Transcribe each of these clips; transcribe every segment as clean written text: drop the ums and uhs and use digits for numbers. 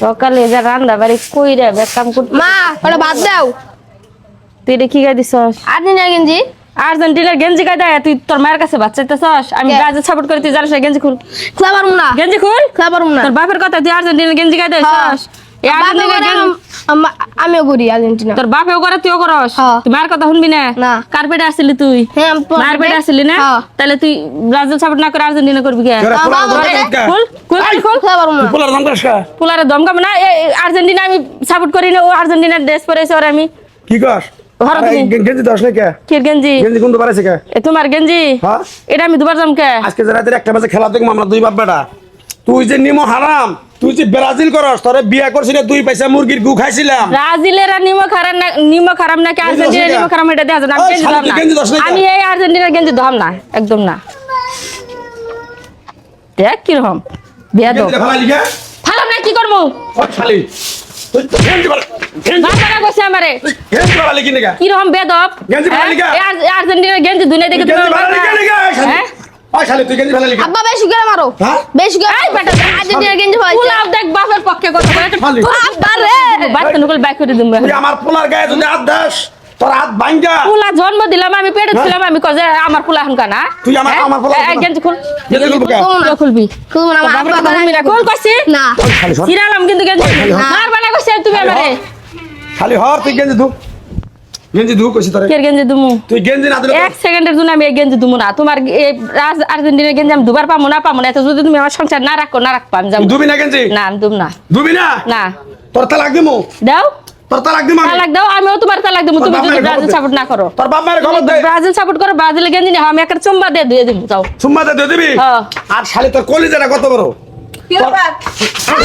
সকালে যা রান্না বাড়ি কইরা কাম করতে মা ওটা বাদ দাও। তুই এটা কি গাই দিছস? আর্জেন্টিনা গেঞ্জি। আর্জেন্টিনার গেঞ্জি গাই দেয় তুই তোর মায়ের কাছে বাচ্চা চাইতেছস? আমি ব্রাজিল সাপোর্ট করি, তুই জানিস না? গেঞ্জি খুল। খেলা পারবো না। গেঞ্জি খুল। খেলা পারবো না। তোর বাপের কথা, তুই আর্জেন্টিনার গেঞ্জি গাই দেছস? এই আর্জেন্টিনার গেঞ্জি আমিও করি আর্জেন্টিনা। তোর বাপেও করে তুইও করস? হ্যাঁ। তুই মায়ের কথা শুনবি না? না। কার পেটে আসছিলি তুই? হ্যাঁ মায়ের পেটে আসছিলি না? হ্যাঁ। তাহলে তুই ব্রাজিল সাপোর্ট না করে আর্জেন্টিনা করবি কে? খুল খুল খুল। খেলা পারবো না। পোলার দাম কাশকা পোলারে দমকাম না। আর্জেন্টিনা আমি সাপোর্ট করি না, ও আর্জেন্টিনার ড্রেস পরেছে আর আমি কি কস ঘরে তুমি গেঞ্জি দশ না কে কি গেঞ্জি? গেঞ্জি কোন পারেছে কে? এ তোমার গেঞ্জি? হ্যাঁ এটা আমি দুবার যাম কে? আজকে যে রাতের একটা বাজে খেলা দেখবো আমরা দুই বাপ বেটা। তুই যে নিমো হারাম, তুই যে ব্রাজিল করস, তোরে বিয়া করছিস দুই পয়সা মুরগির গু খাইছিলাম। ব্রাজিলের আর নিমক হারাম নাকি আর্জেন্টিনার নিমক হারাম এটা দেখা যায় না। আমি গেঞ্জি ধরলাম না। গেঞ্জি দশ না আমি এই আর্জেন্টিনার গেঞ্জি ধরলাম না, একদম না। দেখ কিরকম বিয়া দো ফেলাই লিখা ফালাম না, কি করবো? ও শালি তুই গেঞ্জি বল বারবার কইছে আমারে গেঞ্জি বল লিখি নিগা কিরকম বেদব। গেঞ্জি ফেলাই লিখা আর্জেন্টিনার গেঞ্জি দুনিয়া দেখে তুমি গেঞ্জি ফেলাই লিখা নিগা হ্যাঁ? ও শালি তুই গেঞ্জি ফেলাই লিখা আব্বা বেশি করে মারো। হ্যাঁ? বেশি করে এই বেটা আর্জেন্টিনা গেঞ্জি ফেলাইছে। পুলাও দেখ বাপের পক্ষে কথা বলে ফালি। আব্বা রে। বাচ্চা নকল বাইক করে দিমু। তুই আমার পোলার গায়ে যদি হাত দাস তোর হাত ভাঙ্গা। পুলা জন্ম দিলাম আমি, পেটে ছিলাম আমি, কয়ে আমার পুলা এখন কানা। তুই আমার পোলা গেঞ্জি খুল। গেঞ্জি খুলবো কে? তুই খুলবি। খুলবো না, আমার বাপের আব্বা কথা শুনবি না। কোন কইছি? না। খালি সর সিরালাম কিন্তু গেঞ্জি মারবা না কইছি তুমি আমারে। খালি হর তুই গেঞ্জি ধু গেঞ্জি ধু কইছি তোরে কে গেঞ্জি দুমু? তুই গেঞ্জি না দিলে এক সেকেন্ডের জন্য আমি এই গেঞ্জি দুমু না। তোমার এই আর্জেন্টিনার গেঞ্জি আমি দুবার পামু না এত যদি তুমি আমার সংসার না রাখো না রাখবা আমি যাবো ধুবি না গেঞ্জি না, আমি দুম না। ধুবি না না তোর তালাক দিমু দাও তোর তালাক দিমু আমি তালাক দাও, আমিও তোমার তালাক দেবো তুমি যদি ব্রাজিল সাপোর্ট না করো। তোর বাপ মায়ের খবর দে ব্রাজিল সাপোর্ট করো, ব্রাজিলের গেঞ্জি না আমি একটা চুম্বা দিয়ে দিয়ে দিব যাও। সুম্মা দে দিবি হ্যাঁ। আর শালি তোর কলিজাটা কত বড় কি ব্যাপার?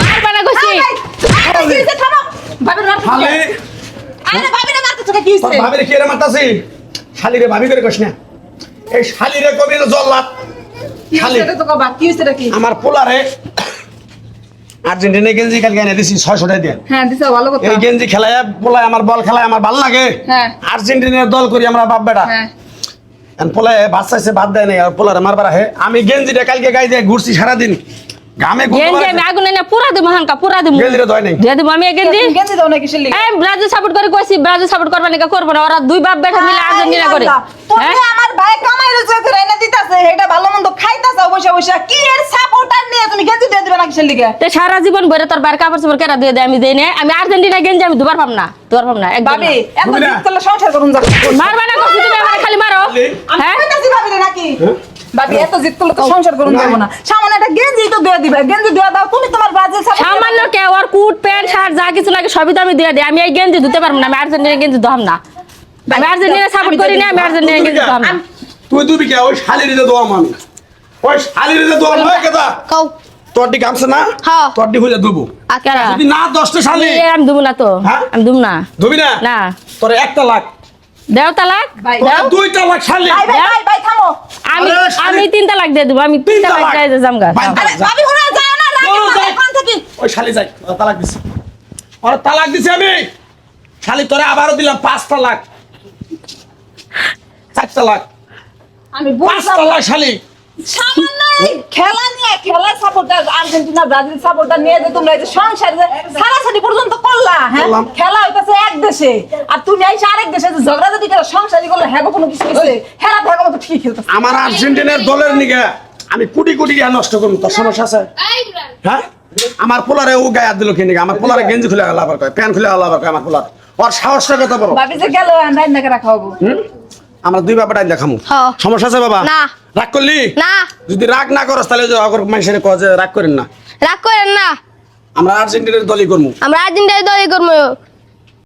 মারবা না কইছি। কি হইছে? থামো। ভাবির মার খালি আরে ভাবিরে মারতেছ কি তোর হইছে? ভাবিরে কি রে মারতাছি শালি রে ভাবি করে কইস না এই শালি রে কবি রে জল্লাদ কি হইছে এটা তো কবা? কি হইছে এটা কি? আমার পোলারে আর্জেন্টিনা গেঞ্জি কালকে এনে দিছি 600 টাকা দিয়ে হ্যাঁ দিছো ভালো কথা। এই গেঞ্জি খেলায় পোলায় আমার বল খেলায় আমার ভালো লাগে হ্যাঁ। আর্জেন্টিনার দল করি আমরা বাপ বেটা হ্যাঁ। এখন পোলায় বাদ চাইছে বাদ দেয় নাই আর পোলারে মারবার আহে আমি গেঞ্জিটা কালকে গাই দিয়ে ঘুরছি সারাদিন ঘামে গেঞ্জি আমি আগুন না পুরা দিব হানকা পুরা দিব গেঞ্জিটা দয় নাই দিয়ে দিব আমি এই গেঞ্জি। তুমি গেঞ্জি দাও না কিসের লাগি? এই ব্রাজিল সাপোর্ট করে কইছি ব্রাজিল সাপোর্ট করবা নাকি করব না, ওরা দুই বাপ বেটা মিলে আর্জেন্টিনা করে। তুমি হ্যাঁ আমার ভাই কামাই রয়েছে করে এনে দিতাছে এটা ভালো মন্দ খাইতাছো বসে বসে কি এর সাপোর্টার নিয়ে তুমি গেঞ্জি দিয়ে দিবে না কিসের লাগি? তে সারা জীবন ভরে তোর বার কাপড় চোপড় কেরা দিয়ে দেয় আমি দেই না। আমি আর্জেন্টিনা গেঞ্জি আমি দুবার পাম না একদম ভাবি না। এত বুঝলা? জিদ করলে সংসার করুন যাবে। মারবা না কইছি তুমি আমারে খালি মারো। আমি হ্যাঁ কইতাছি ভাবিরে নাকি? ভাবি এত জিদ করলে তো সংসার করুন যাবে না। সামান্য একটা গেঞ্জি তো দিয়ে দিবে। গেঞ্জি দিয়ে দাও তুমি তোমার ব্রাজিল সাপোর্ট সামান্য কে ওর কুট প্যান্ট শার্ট যা কিছু লাগে সবই তো আমি দিয়ে দিই। আমি এই গেঞ্জি ধুতে পারবো না, আমি আর্জেন্টিনা গেঞ্জি ধম না। আমি আর্জেন্টিনা সাপোর্ট করি না, আমি আর্জেন্টিনা গেঞ্জি ধম না। তুই দুবি কে ওই শালি রে দোয়া আমি ওই শালি রে দোয়া হয় কেদা কও। তোর দি গামছে না হ্যাঁ। তোর দি হইলে দুবু আচ্ছা যদি না 10টা শালি আমি দুবো না তো। হ্যাঁ? আমি দুম না। দুবি না না তোর একটা লাখ দেও তালাক ভাই, তোর দাও। দুইটা লাখ শালি ভাই ভাই ভাই ভাই থামো। আমি আরে শালি- আমি 3 তালাক দিয়ে দেবো। আমি 3 তালাক তালাক? দিয়ে জামগা। ভাই, আরে ভাবি হুনা যায় না রাখি চলো, যাই। কোন থেকে? ওই শালি যাই ওর তালাক দিছি ওর তালাক দিছি আমি শালি তোরে আবারও দিলাম 5টা লাখ 4টা লাখ আমি 5টা বুঝলাম লাখ শালি সামান্য এই খেলা নিয়ে খেলা সাপোর্টার আর্জেন্টিনা ব্রাজিল সাপোর্টার নিয়ে যে তোমরা এই যে সংসার যে সারাসারি পর্যন্ত করলা হ্যাঁ করলাম। খেলা হইতাছে এক দেশে আর তুমি আইসা আরেক দেশে যে ঝগড়াঝাটি করে সংসারই করলে হ্যাঁ কোনো কিছু হইছে খেলা থাকা মতো ঠিক খেলতেছে আমার আর্জেন্টিনার দলের নিগে আমি কোটি কোটি টাকা নষ্ট করব তোর সমস্যা আছে হ্যাঁ আমার পোলারে ও গায়ে হাত দিল কি নিগে আমার পোলারে গেঞ্জি খুলে গেল আবার কয় প্যান্ট খুলে গেল আবার কয় আমার পোলার ওর সাহসটা কত বড় ভাবি যে গেল রান্না নাকি রাখা হবো আমরা দুই বাবা ডাইল দেখামু হ্যাঁ। সমস্যা আছে বাবা না। রাগ করলি না। যদি রাগ না করস তাহলে যে আগর মানুষের কয় যে রাগ করেন না রাগ করেন না। আমরা আর্জেন্টিনার দলই করবো আমরা আর্জেন্টিনা দলই করবো।